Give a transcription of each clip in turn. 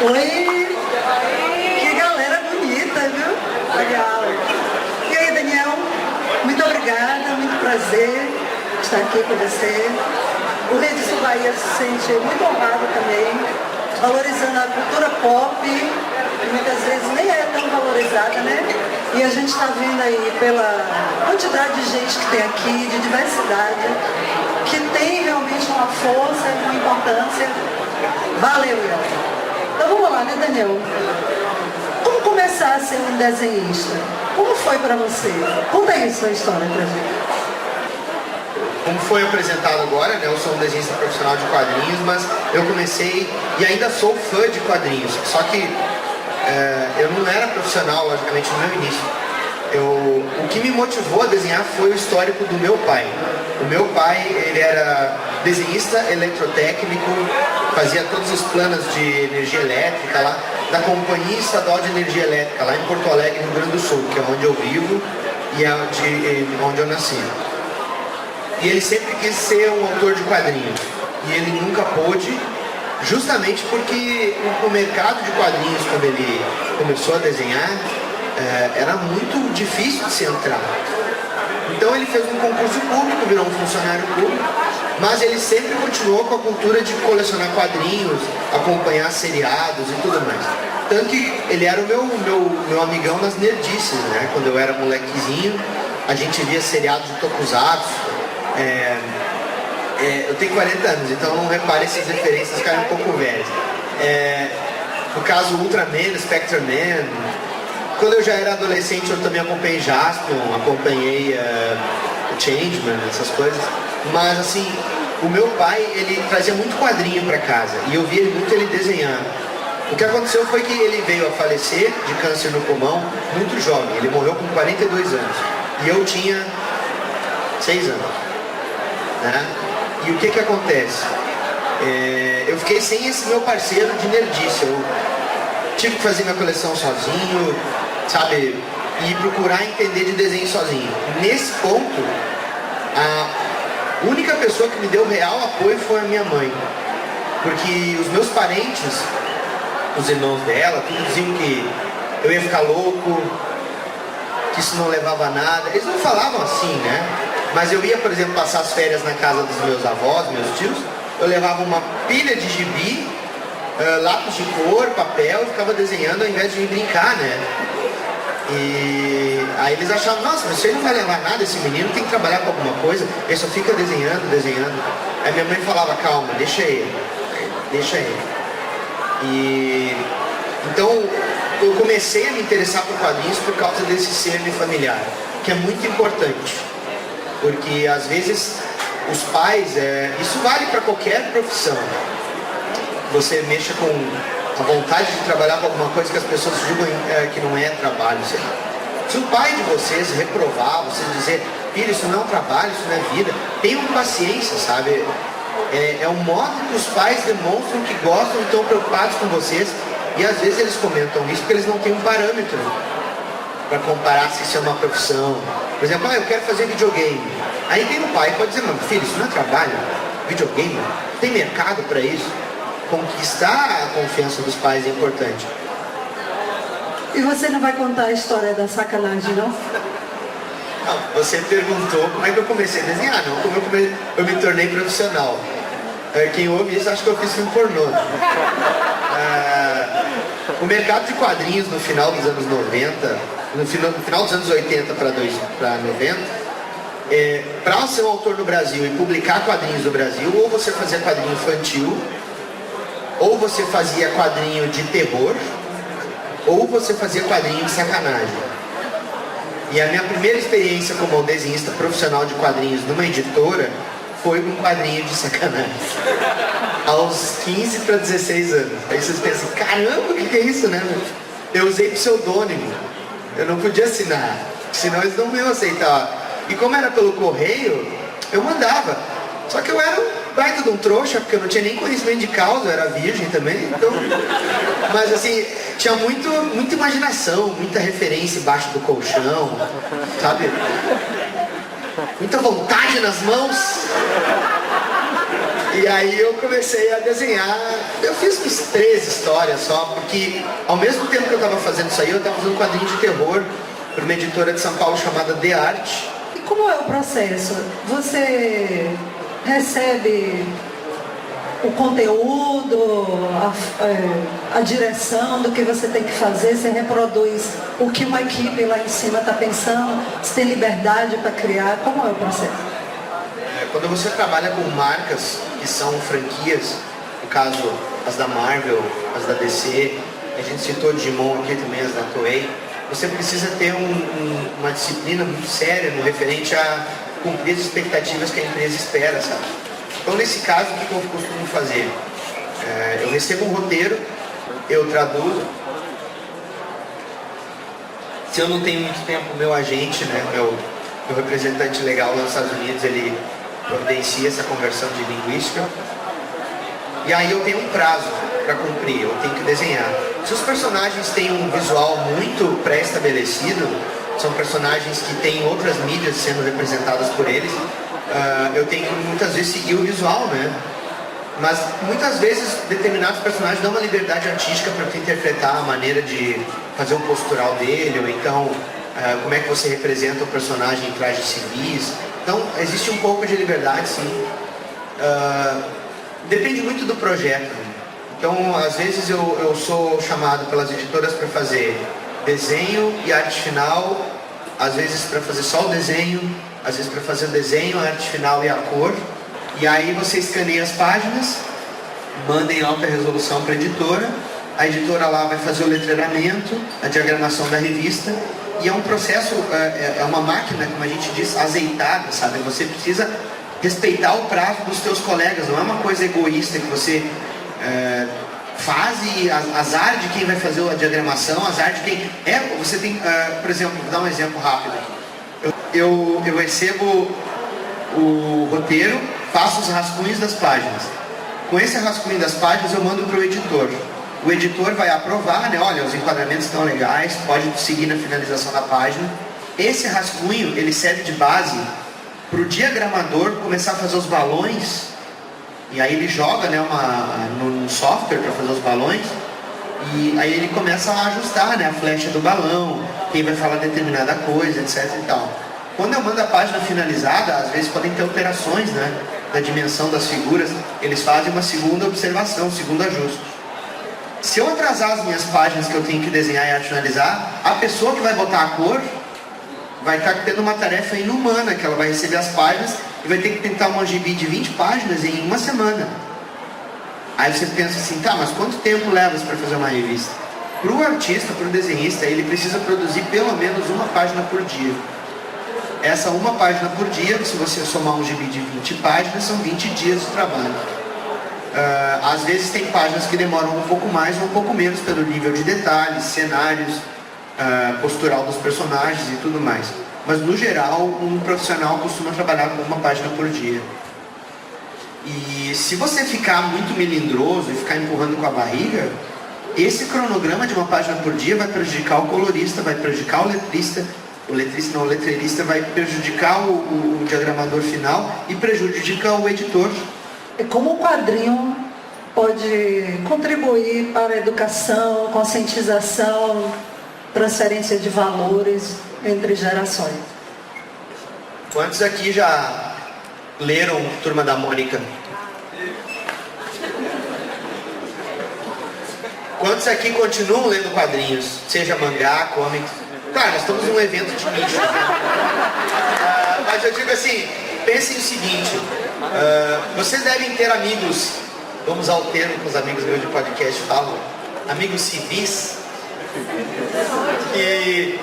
Oi! Que galera bonita, viu? Legal. E aí, Daniel? Muito obrigada, muito prazer estar aqui com você. O Rede Sul Bahia se sente muito honrado também, valorizando a cultura pop, que muitas vezes nem é tão valorizada, né? E a gente está vendo aí pela quantidade de gente que tem aqui, de diversidade, que tem realmente uma força e uma importância. Valeu, Ian. Então vamos lá, né, Daniel? Como começar a ser um desenhista? Como foi para você? Conta aí sua história pra gente. Como foi apresentado agora, né, eu sou um desenhista profissional de quadrinhos, mas eu comecei e ainda sou fã de quadrinhos, só que eu não era profissional, logicamente, no meu início. O que me motivou a desenhar foi o histórico do meu pai. O meu pai, ele era desenhista eletrotécnico, fazia todos os planos de energia elétrica lá, da Companhia Estadual de Energia Elétrica, lá em Porto Alegre, Rio Grande do Sul, que é onde eu vivo e é onde eu nasci. E ele sempre quis ser um autor de quadrinhos, e ele nunca pôde, justamente porque o mercado de quadrinhos, quando ele começou a desenhar, era muito difícil de se entrar. Então ele fez um concurso público, virou um funcionário público, mas ele sempre continuou com a cultura de colecionar quadrinhos, acompanhar seriados e tudo mais. Tanto que ele era o meu amigão nas nerdices, né? Quando eu era molequezinho, a gente via seriados de tokusatsu. Eu tenho 40 anos, então não repare essas referências ficarem um pouco velhas. No caso Ultraman, Spectreman. Quando eu já era adolescente, eu também acompanhei Jaspion, acompanhei Changeman, essas coisas. Mas assim, o meu pai, ele trazia muito quadrinho para casa e eu via muito ele desenhar. O que aconteceu foi que ele veio a falecer de câncer no pulmão muito jovem. Ele morreu com 42 anos e eu tinha 6 anos. Né? E o que acontece? Eu fiquei sem esse meu parceiro de nerdice. Eu tive que fazer minha coleção sozinho, sabe? E procurar entender de desenho sozinho. Nesse ponto, a única pessoa que me deu real apoio foi a minha mãe. Porque os meus parentes, os irmãos dela, tudo diziam que eu ia ficar louco, que isso não levava a nada. Eles não falavam assim, né? Mas eu ia, por exemplo, passar as férias na casa dos meus avós, meus tios. Eu levava uma pilha de gibi, lápis de cor, papel, e ficava desenhando ao invés de brincar, né? E aí eles achavam, nossa, mas você não vai levar nada, esse menino tem que trabalhar com alguma coisa, ele só fica desenhando, desenhando. Aí minha mãe falava, calma, deixa ele. E então eu comecei a me interessar por quadrinhos por causa desse cerne familiar, que é muito importante. Porque às vezes os pais, isso vale para qualquer profissão. Você mexa com a vontade de trabalhar com alguma coisa que as pessoas julgam que não é trabalho. Se o pai de vocês reprovar, vocês dizer, filho, isso não é um trabalho, isso não é vida, tenham paciência, sabe? É um modo que os pais demonstram que gostam e estão preocupados com vocês. E às vezes eles comentam isso porque eles não têm um parâmetro para comparar se isso é uma profissão. Por exemplo, eu quero fazer videogame. Aí tem um pai que pode dizer, mano, filho, isso não é trabalho? Videogame? Tem mercado para isso? Conquistar a confiança dos pais é importante. E você não vai contar a história da sacanagem, não? Não, você perguntou como é que eu comecei a desenhar, não como eu me tornei profissional. Quem ouve isso acha que eu fiz filme pornô. O mercado de quadrinhos no final dos anos 90, no final dos anos 80 para 90, para ser um autor no Brasil e publicar quadrinhos no Brasil, ou você fazia quadrinho infantil, ou você fazia quadrinho de terror, ou você fazia quadrinho de sacanagem. E a minha primeira experiência como desenhista profissional de quadrinhos numa editora foi um quadrinho de sacanagem. Aos 15 para 16 anos. Aí vocês pensam, caramba, o que é isso, né? Eu usei pseudônimo. Eu não podia assinar, senão eles não iam aceitar. E como era pelo correio, eu mandava. Só que eu era um baita de um trouxa, porque eu não tinha nem conhecimento de causa, eu era virgem também, então... Mas assim, tinha muita imaginação, muita referência embaixo do colchão, sabe? Muita vontade nas mãos. E aí eu comecei a desenhar. Eu fiz uns 3 histórias só, porque ao mesmo tempo que eu estava fazendo isso aí, eu estava fazendo um quadrinho de terror para uma editora de São Paulo chamada The Art. E como é o processo? Você recebe o conteúdo, a direção do que você tem que fazer, você reproduz o que uma equipe lá em cima está pensando, você tem liberdade para criar, como é o processo? Quando você trabalha com marcas que são franquias, no caso as da Marvel, as da DC, a gente citou Digimon aqui também, as da Toei, você precisa ter uma disciplina muito séria no referente a cumprir as expectativas que a empresa espera, sabe? Então, nesse caso, o que eu costumo fazer? Eu recebo um roteiro, eu traduzo. Se eu não tenho muito tempo, meu agente, né, meu representante legal lá nos Estados Unidos, ele providencia essa conversão de linguística. E aí eu tenho um prazo para cumprir, eu tenho que desenhar. Se os personagens têm um visual muito pré-estabelecido, são personagens que têm outras mídias sendo representadas por eles, eu tenho que muitas vezes seguir o visual, né? Mas muitas vezes determinados personagens dão uma liberdade artística para tu interpretar a maneira de fazer um postural dele, ou então como é que você representa o personagem em trajes civis. Então existe um pouco de liberdade, sim. Depende muito do projeto. Então às vezes eu sou chamado pelas editoras para fazer desenho e arte final, às vezes para fazer só o desenho, às vezes para fazer o desenho, a arte final e a cor. E aí você escaneia as páginas, manda em alta resolução para a editora lá vai fazer o letreiramento, a diagramação da revista, e é um processo, é uma máquina, como a gente diz, azeitada, sabe? Você precisa respeitar o prazo dos teus colegas, não é uma coisa egoísta que você faz e azar de quem vai fazer a diagramação, azar de quem... você tem, por exemplo, vou dar um exemplo rápido aqui. Eu recebo o roteiro, faço os rascunhos das páginas. Com esse rascunho das páginas eu mando para o editor. O editor vai aprovar, né? Olha, os enquadramentos estão legais, pode seguir na finalização da página. Esse rascunho, ele serve de base para o diagramador começar a fazer os balões. E aí ele joga, né, no software para fazer os balões. E aí ele começa a ajustar, né, a flecha do balão, quem vai falar determinada coisa, etc e tal. Quando eu mando a página finalizada, às vezes podem ter alterações, né, da dimensão das figuras. Eles fazem uma segunda observação, um segundo ajuste. Se eu atrasar as minhas páginas que eu tenho que desenhar e arte finalizar, a pessoa que vai botar a cor vai estar tendo uma tarefa inumana, que ela vai receber as páginas e vai ter que pintar uma gibi de 20 páginas em uma semana. Aí você pensa assim, tá, mas quanto tempo leva para fazer uma revista? Para o artista, para o desenhista, ele precisa produzir pelo menos uma página por dia. Essa uma página por dia, se você somar um gibi de 20 páginas, são 20 dias de trabalho. Às vezes tem páginas que demoram um pouco mais ou um pouco menos pelo nível de detalhes, cenários, postural dos personagens e tudo mais. Mas no geral, um profissional costuma trabalhar com uma página por dia. E se você ficar muito melindroso e ficar empurrando com a barriga, esse cronograma de uma página por dia vai prejudicar o colorista, vai prejudicar o letrista, o letreirista vai prejudicar o diagramador final e prejudica o editor. E como o quadrinho pode contribuir para a educação, conscientização, transferência de valores entre gerações? Quantos aqui já leram Turma da Mônica? Quantos aqui continuam lendo quadrinhos? Seja mangá, comics? Claro, nós estamos num evento de nicho, né? Mas eu digo assim, pensem o seguinte, vocês devem ter amigos, vamos ao termo que os amigos meus de podcast falam, amigos civis, que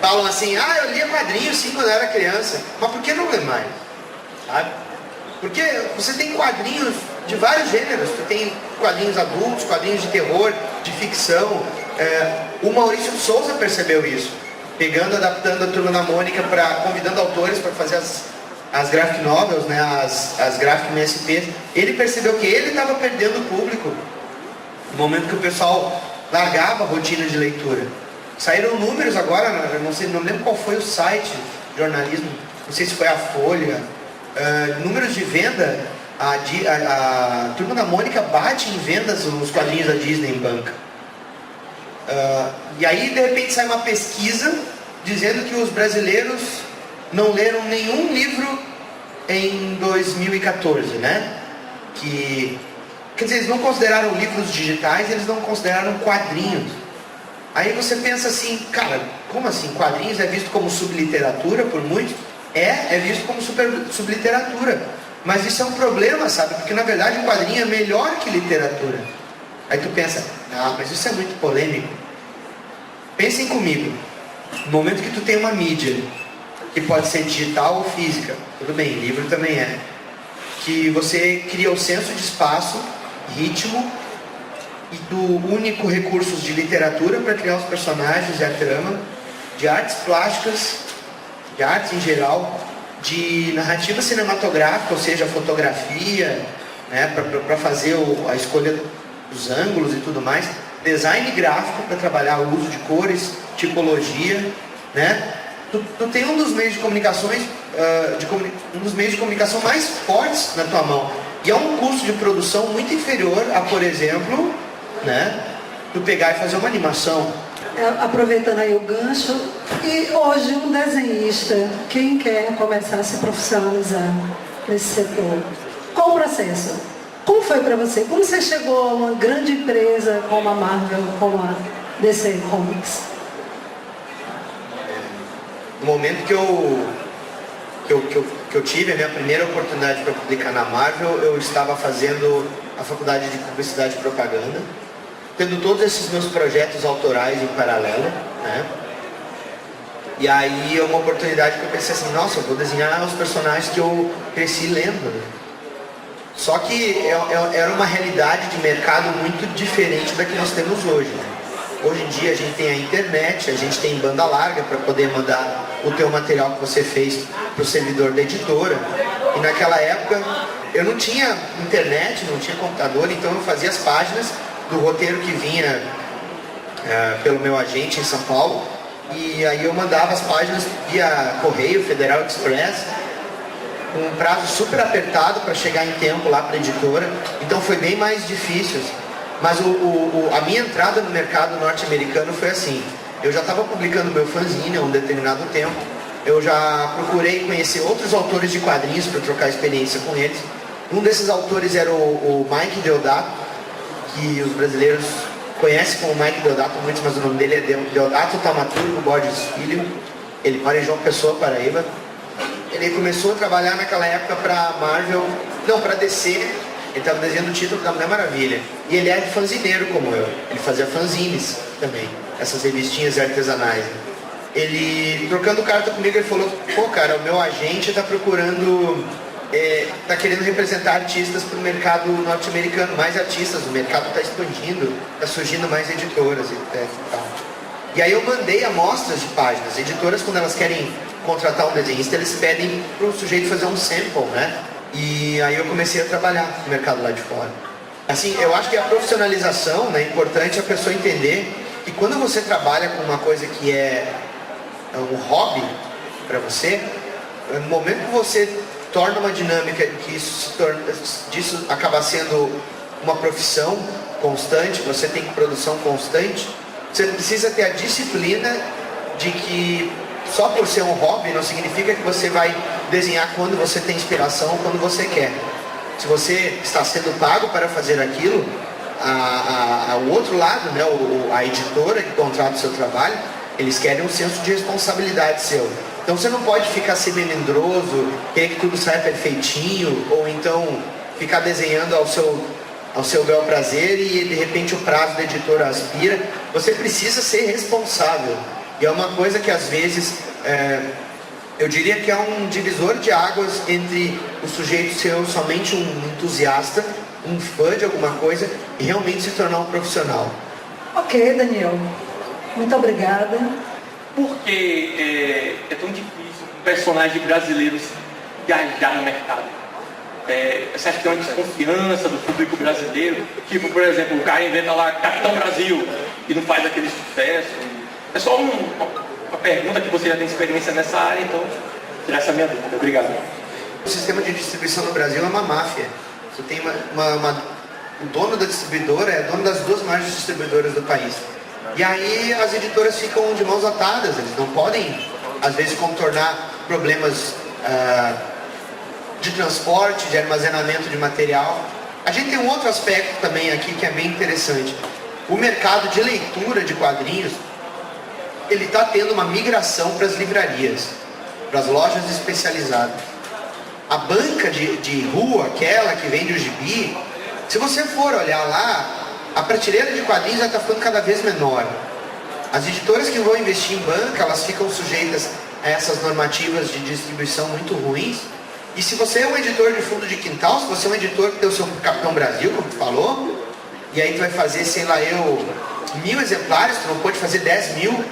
falam assim, eu lia quadrinhos sim quando eu era criança, mas por que não lê mais? Sabe? Porque você tem quadrinhos de vários gêneros, você tem quadrinhos adultos, quadrinhos de terror, de ficção. O Maurício de Souza percebeu isso, adaptando a Turma da Mônica, convidando autores para fazer as graphic novels, né, as graphic MSP. Ele percebeu que ele estava perdendo o público no momento que o pessoal largava a rotina de leitura. Saíram números agora, não lembro qual foi o site de jornalismo, não sei se foi a Folha, números de venda a Turma da Mônica bate em vendas os quadrinhos da Disney em banca. E aí, de repente, sai uma pesquisa dizendo que os brasileiros não leram nenhum livro em 2014, né? Quer dizer, eles não consideraram livros digitais, eles não consideraram quadrinhos. Aí você pensa assim, cara, como assim? Quadrinhos é visto como subliteratura por muitos? É visto como subliteratura. Mas isso é um problema, sabe? Porque na verdade um quadrinho é melhor que literatura. Aí tu pensa, mas isso é muito polêmico. Pensem comigo, no momento que tu tem uma mídia, que pode ser digital ou física, tudo bem, livro também é, que você cria o senso de espaço, ritmo, e do único recursos de literatura para criar os personagens e a trama, de artes plásticas, de artes em geral, de narrativa cinematográfica, ou seja, fotografia, né, para fazer a escolha dos ângulos e tudo mais, design gráfico para trabalhar o uso de cores, tipologia, né? Tu tem um dos meios de comunicações, um dos meios de comunicação mais fortes na tua mão, e é um custo de produção muito inferior a, por exemplo, né, tu pegar e fazer uma animação. Aproveitando aí o gancho, e hoje um desenhista, quem quer começar a se profissionalizar nesse setor, qual o processo? Como foi para você? Como você chegou a uma grande empresa como a Marvel, como a DC Comics? No momento que eu tive a minha primeira oportunidade para publicar na Marvel, eu estava fazendo a faculdade de Publicidade e Propaganda, tendo todos esses meus projetos autorais em paralelo, né? E aí é uma oportunidade que eu pensei assim, nossa, eu vou desenhar os personagens que eu cresci lendo, né? Só que era uma realidade de mercado muito diferente da que nós temos hoje, né? Hoje em dia a gente tem a internet, a gente tem banda larga para poder mandar o teu material que você fez para o servidor da editora. E naquela época eu não tinha internet, não tinha computador, então eu fazia as páginas do roteiro que vinha pelo meu agente em São Paulo. E aí eu mandava as páginas via Correio, Federal Express, com um prazo super apertado para chegar em tempo lá para a editora. Então foi bem mais difícil, assim. Mas a minha entrada no mercado norte-americano foi assim. Eu já estava publicando meu fanzine há um determinado tempo. Eu já procurei conhecer outros autores de quadrinhos para trocar experiência com eles. Um desses autores era o Mike Deodato, que os brasileiros conhecem como Mike Deodato muitos, mas o nome dele é Deodato Taumaturgo Borges Filho. Ele mora em João Pessoa, Paraíba. Ele começou a trabalhar naquela época para Marvel, não, para DC. Ele estava desenhando o título da Mulher Maravilha. E ele é fanzineiro como eu. Ele fazia fanzines também, essas revistinhas artesanais. Ele, trocando carta comigo, ele falou, pô cara, o meu agente está procurando, está querendo representar artistas para o mercado norte-americano, mais artistas, o mercado está expandindo, está surgindo mais editoras e tal. E aí eu mandei amostras de páginas. Editoras, quando elas querem contratar um desenhista, eles pedem para o sujeito fazer um sample, né? E aí eu comecei a trabalhar no mercado lá de fora. Assim, eu acho que a profissionalização, né, é importante a pessoa entender que quando você trabalha com uma coisa que é um hobby para você, no momento que você torna uma dinâmica que disso acaba sendo uma profissão constante, você tem produção constante, você precisa ter a disciplina de que só por ser um hobby não significa que você vai desenhar quando você tem inspiração, quando você quer. Se você está sendo pago para fazer aquilo, o outro lado, né, a editora que contrata o seu trabalho, eles querem um senso de responsabilidade seu. Então você não pode ficar ser melindroso, querer que tudo saia perfeitinho, ou então ficar desenhando ao seu bel prazer e de repente o prazo da editora aspira. Você precisa ser responsável. E é uma coisa que às vezes, eu diria que é um divisor de águas entre o sujeito ser somente um entusiasta, um fã de alguma coisa, e realmente se tornar um profissional. Ok, Daniel. Muito obrigada. Por que é tão difícil um personagem brasileiro engajar no mercado? Você acha que tem uma desconfiança do público brasileiro? Tipo, por exemplo, o cara inventa lá Capitão Brasil e não faz aquele sucesso. É só uma pergunta que você já tem experiência nessa área, então tirar essa minha dúvida. Obrigado. O sistema de distribuição no Brasil é uma máfia. Você tem o dono da distribuidora é dono das 2 maiores distribuidoras do país. E aí as editoras ficam de mãos atadas, eles não podem, às vezes, contornar problemas de transporte, de armazenamento de material. A gente tem um outro aspecto também aqui que é bem interessante. O mercado de leitura de quadrinhos, ele está tendo uma migração para as livrarias, para as lojas especializadas. A banca de rua, aquela que vende o gibi, se você for olhar lá, a prateleira de quadrinhos já está ficando cada vez menor. As editoras que vão investir em banca, elas ficam sujeitas a essas normativas de distribuição muito ruins. E se você é um editor de fundo de quintal, se você é um editor que tem o seu Capitão Brasil, como tu falou, e aí tu vai fazer, sei lá, 1000 exemplares, tu não pode fazer 10 mil,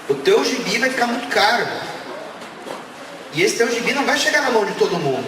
o teu gibi vai ficar muito caro. E esse teu gibi não vai chegar na mão de todo mundo.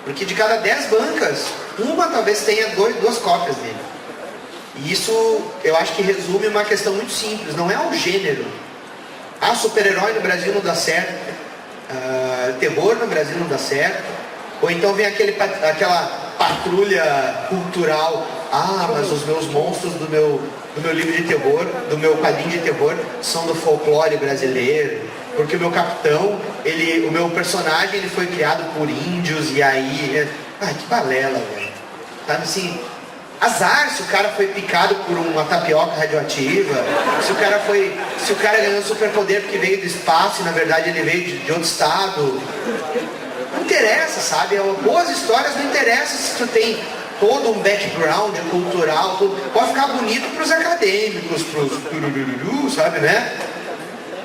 Porque de cada 10 bancas, uma talvez tenha 2 cópias dele. E isso, eu acho que resume uma questão muito simples. Não é um gênero. Ah, super-herói no Brasil não dá certo. Terror no Brasil não dá certo. Ou então vem aquela patrulha cultural. Ah, mas os meus monstros do meu livro de terror, do meu quadrinho de terror, são do folclore brasileiro. Porque o meu capitão, o meu personagem, ele foi criado por índios e aí... Ai, que balela, velho. Sabe assim... Azar se o cara foi picado por uma tapioca radioativa, se o cara ganhou superpoder porque veio do espaço e na verdade ele veio de outro estado. Não interessa, sabe? Boas histórias não interessa se tu tem todo um background cultural, tudo. Pode ficar bonito para os acadêmicos, para os sabe, né?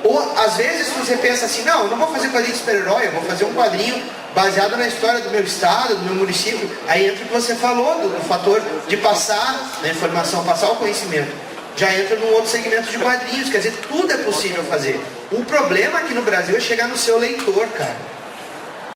Ou às vezes você pensa assim, não, eu não vou fazer quadrinho de super-herói, eu vou fazer um quadrinho baseado na história do meu estado, do meu município. Aí entra o que você falou, do fator de passar a informação, passar o conhecimento. Já entra num outro segmento de quadrinhos, quer dizer, tudo é possível fazer. O problema aqui no Brasil é chegar no seu leitor, cara.